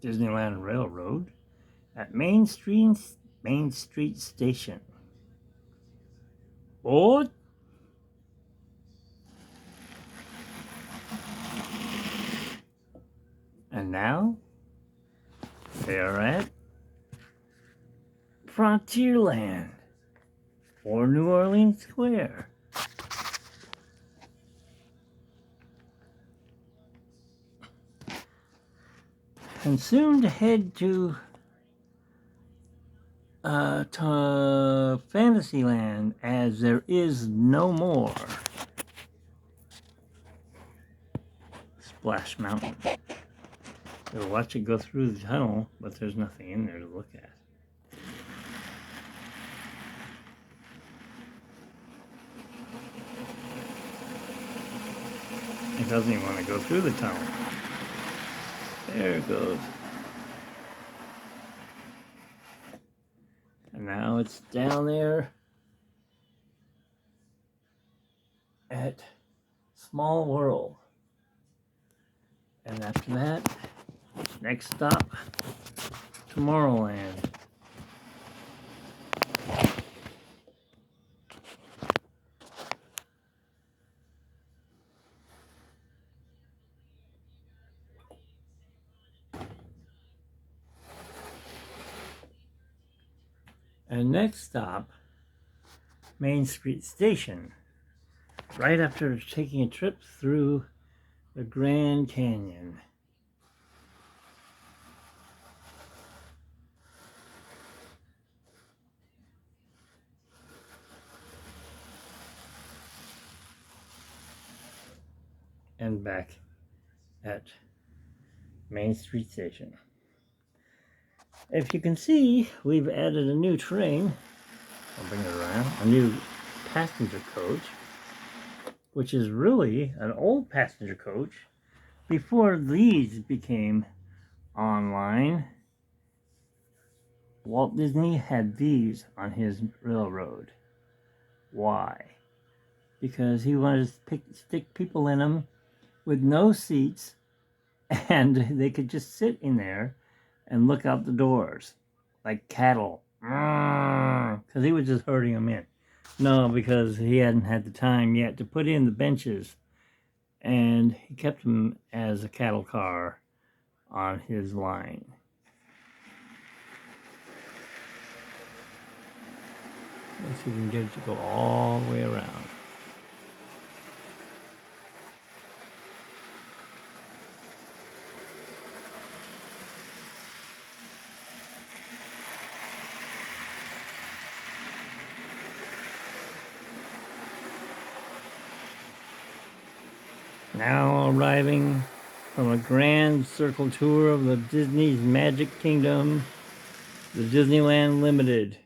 Disneyland Railroad at Main Street Station. Board? And now they are at Frontierland or New Orleans Square. And soon to head to Fantasyland, as there is no more Splash Mountain. We'll watch it go through the tunnel, but there's nothing in there to look at. It doesn't even want to go through the tunnel. There it goes. And now it's down there at Small World. And after that, next stop, Tomorrowland. And next stop, Main Street Station, right after taking a trip through the Grand Canyon. And back at Main Street Station. If you can see, we've added a new train. I'll bring it around. A new passenger coach, which is really an old passenger coach before these became online. Walt Disney had these on his railroad. Why? Because he wanted to stick people in them with no seats, and they could just sit in there and look out the doors like cattle, because he was just herding them in. No, because he hadn't had the time yet to put in the benches, and he kept them as a cattle car on his line. Let's see if we can get it to go all the way around. Now arriving from a grand circle tour of the Disney's Magic Kingdom, the Disneyland Limited.